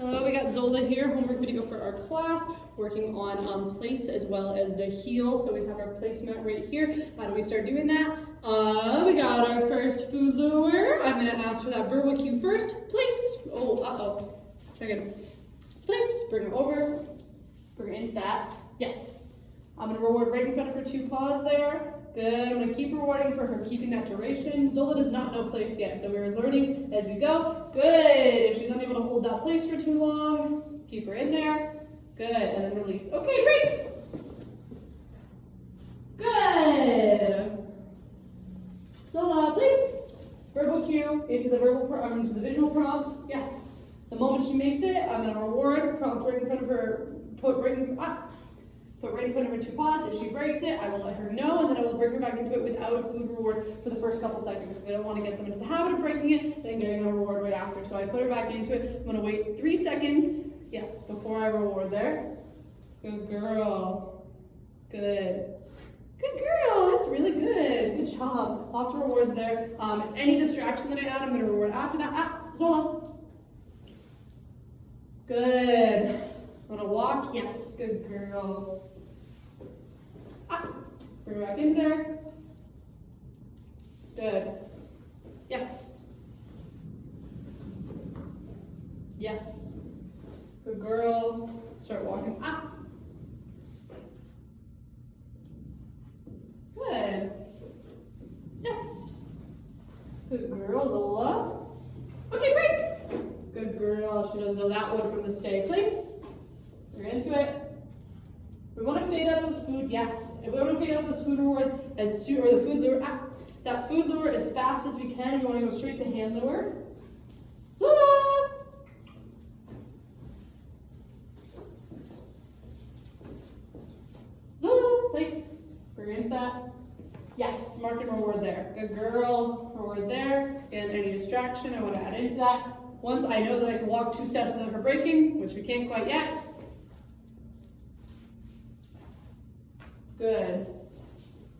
We got Zola here, homework video for our class, working on place as well as the heel. So we have our placemat right here. How do we start doing that? We got our first food lure. I'm going to ask for that verbal cue first. Place. Oh, uh-oh. Check it. Place. Bring her over. Bring her into that. Yes. I'm going to reward right in front of her 2 paws there. Good. I'm going to keep rewarding for her keeping that duration. Zola does not know place yet, so we're learning as we go. Good. If she's unable to hold that place for too long, keep her in there. Good. And then release. Okay, break. Good. Zola, place. Verbal cue into the into the visual prompt. Yes. The moment she makes it, I'm going to reward, prompt right in front of her, put right in front of her 2 paws. If she breaks it, I will let her know, and then I will bring her back into it without a food reward for the first couple seconds, because I don't want to get them into the habit of breaking it, then getting a reward right after. So I put her back into it. I'm going to wait 3 seconds, yes, before I reward there. Good girl. Good. Good girl, that's really good. Good job. Lots of rewards there. Any distraction that I add, I'm going to reward after that. Zola. Good. I'm gonna walk. Yes, good girl. Bring her back in there. Good. Yes. Yes. Good girl. Start walking. Good. Yes. Good girl, Zola. Okay, break. Good girl. She doesn't know that one from the stay place. We're into it. We want to fade out those food, yes. And we want to fade out those food rewards as soon, or the food lure, that food lure as fast as we can. We want to go straight to hand lure. Zola! Zola, place. Bring her into that. Yes, mark and reward there. Good girl. Reward there. Again, any distraction, I want to add into that. Once I know that I can walk 2 steps without her breaking, which we can't quite yet. Good.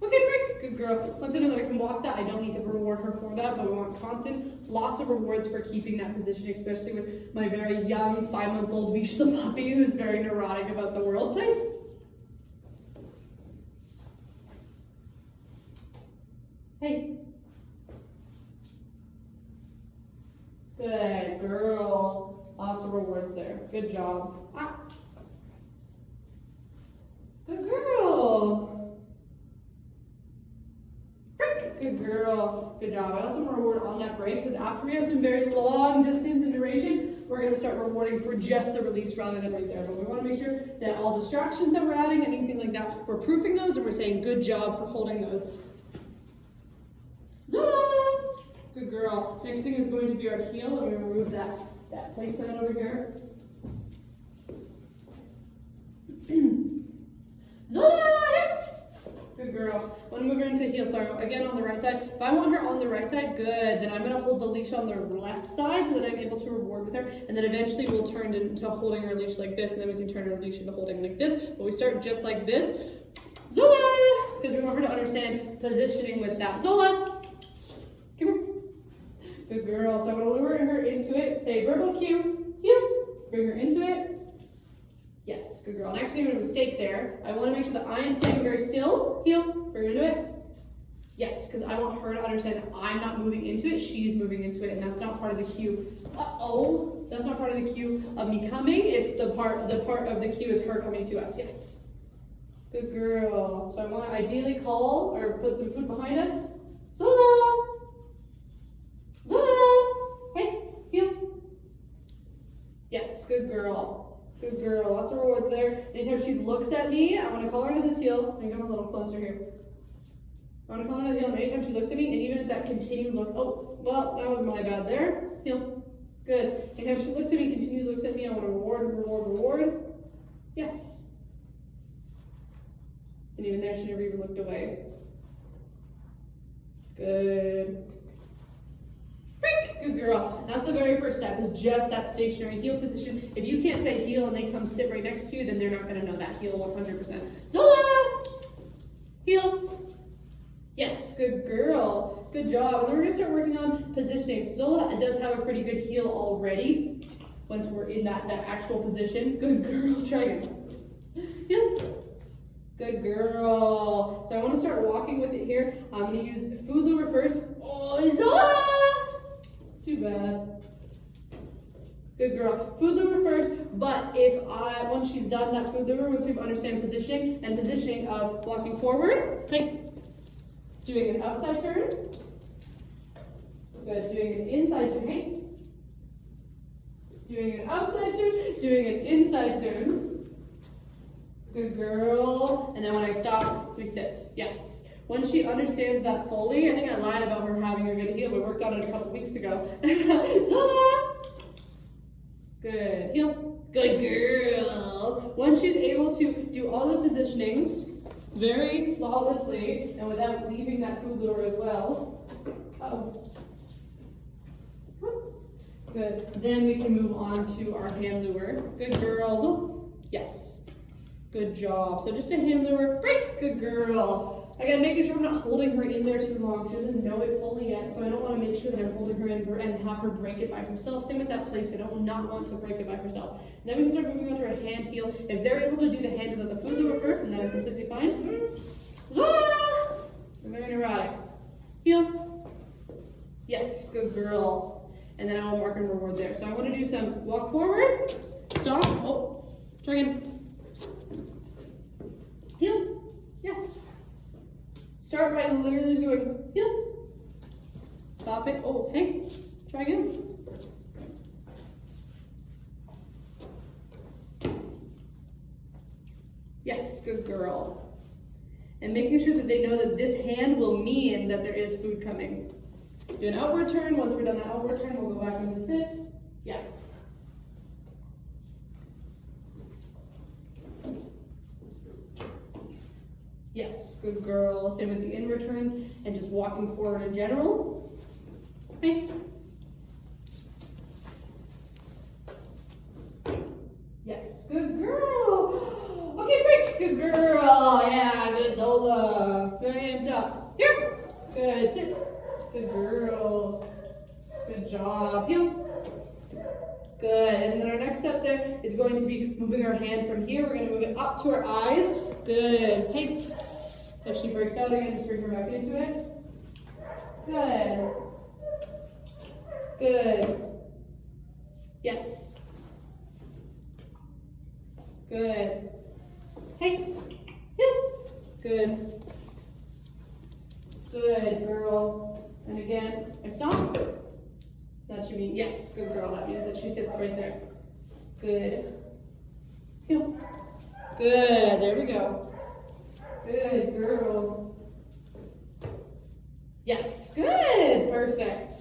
Okay, break. Good girl. Once I know that I can walk that, I don't need to reward her for that, but we want constant, lots of rewards for keeping that position, especially with my very young 5-month-old Vish the puppy who's very neurotic about the world. Place. Hey. Good girl. Lots of rewards there. Good job. Good girl. Break. Good girl. Good job. I also want to reward on that break, because after we have some very long distance and duration, we're going to start rewarding for just the release rather than right there. But we want to make sure that all distractions that we're adding, anything like that, we're proofing those and we're saying good job for holding those. Zola! Good girl. Next thing is going to be our heel, and we remove that place mat over here. Zola! Good girl. I want to move her into heel. So again, on the right side. If I want her on the right side, good. Then I'm going to hold the leash on the left side so that I'm able to reward with her. And then eventually we'll turn into holding her leash like this, and then we can turn her leash into holding like this. But we start just like this. Zola! Because we want her to understand positioning with that. Zola! Come here. Good girl. So I'm going to lure her into it. Say verbal cue. Heel. Bring her into it. Yes, good girl. Next thing, I made a mistake there. I want to make sure that I am staying very still. Heel. Bring her into it. Yes, because I want her to understand that I'm not moving into it. She's moving into it, and that's not part of the cue. Uh-oh. That's not part of the cue of me coming. It's the part of the cue is her coming to us. Yes. Good girl. So I want to ideally call or put some food behind us. Zola! Zola! Hey, heel. Yes, good girl. Good girl. Lots of rewards there. Anytime she looks at me, I want to call her to this heel. I come a little closer here. I want to call her to the heel, and anytime she looks at me, and even at that continued look, oh, well, that was my bad there. Heel. Good. Anytime she looks at me, continues looks at me, I want to reward. Yes. And even there, she never even looked away. Good. Good girl. That's the very first step, is just that stationary heel position. If you can't say heel and they come sit right next to you, then they're not going to know that heel 100%. Zola! Heel. Yes, good girl. Good job. And then we're going to start working on positioning. Zola does have a pretty good heel already. once we're in that actual position. Good girl, try again. Heel. Good girl. So I want to start walking with it here. I'm going to use food lure first. Oh, Zola! Too bad. Good girl. Food lure first, but once she's done that food lure, once we understand positioning and positioning of walking forward, doing an outside turn. Good. Doing an inside turn. Doing an outside turn. Doing an inside turn. Good girl. And then when I stop, we sit. Yes. Once she understands that fully, I think I lied about her having a good heel. We worked on it a couple weeks ago. Zola! Good. Heel. Good girl. Once she's able to do all those positionings very flawlessly and without leaving that food lure as well. Uh-oh. Good. Then we can move on to our hand lure. Good girls. Oh, yes. Good job. So just a hand lure. Break. Good girl. Again, making sure I'm not holding her in there too long. She doesn't know it fully yet, so I don't want to make sure that I'm holding her in and have her break it by herself. Same with that place. I don't not want to break it by herself. And then we can start moving on to her hand heel. If they're able to do the hand heel with the food lure first, and that is completely fine. Zola! Very neurotic. Heel. Yes, good girl. And then I will mark and reward there. So I want to do some walk forward, stop. Oh, try again. Heel. Yes. Start by literally doing heel. Stop it. Oh, hey. Try again. Yes, good girl. And making sure that they know that this hand will mean that there is food coming. Do an outward turn. Once we're done the outward turn, we'll go back into sit. Yes. Yes, good girl. Same with the inward turns and just walking forward in general. Okay. Yes, good girl. Okay, break. Good girl. Yeah, good Zola. Good hands up. Here. Good. Sit. Good girl. Good job. Heel. Good. And then our next step there is going to be moving our hand from here. We're going to move it up to our eyes. Good. Hey. If she breaks out again, just bring her back into it. Good. Good. Yes. Good. Hey. Heel. Good. Good, girl. And again, I stop. That should mean, yes, good girl. That means that she sits right there. Good. Heel. Good, there we go. Good girl. Yes, good, perfect.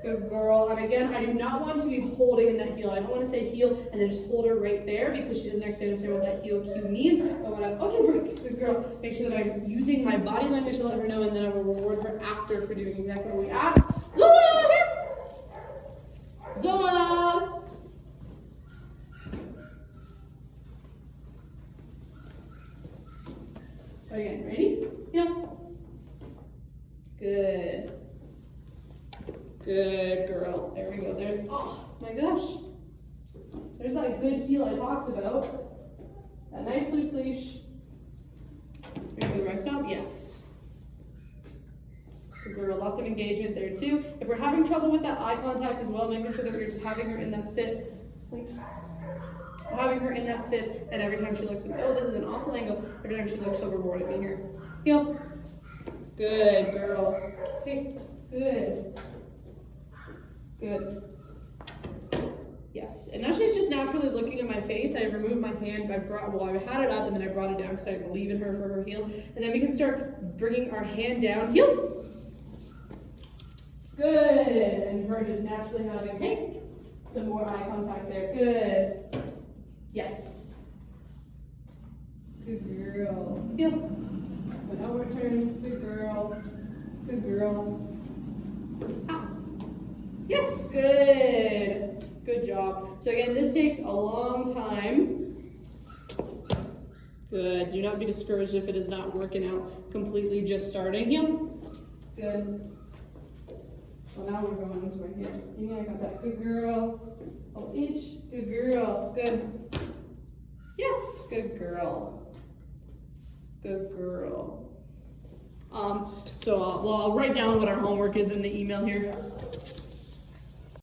Good girl. And again, I do not want to be holding in that heel. I don't want to say heel and then just hold her right there because she doesn't actually understand what that heel cue means. I want to, okay, break. Good girl. Make sure that I'm using my body language to let her know, and then I will reward her after for doing exactly what we asked. Zola, here. Zola. Again, ready? Yeah. Good. Good girl. There we go. There's, oh my gosh. There's that good heel I talked about. That nice loose leash. Here's the rest stop. Yes. Good girl. Lots of engagement there too. If we're having trouble with that eye contact as well, making sure that we're just having her in that sit. Having her in that sit, and every time she looks at me, oh, this is an awful angle. Every time she looks, she'll reward me here. Heel. Good girl. Okay. Good. Good. Yes. And now she's just naturally looking at my face. I removed my hand. I had it up and then I brought it down because I believe in her for her heel. And then we can start bringing our hand down. Heel. Good. And her just naturally having, hey, some more eye contact there. Good. Yes. Good girl. Heel. An outward turn. Good girl. Good girl. Ah. Yes, good. Good job. So again, this takes a long time. Good. Do not be discouraged if it is not working out completely just starting. Heel. Good. So now we're going this way here. You eye contact. Good girl. Oh, in. Yes, good girl. Good girl. Well, I'll write down what our homework is in the email here.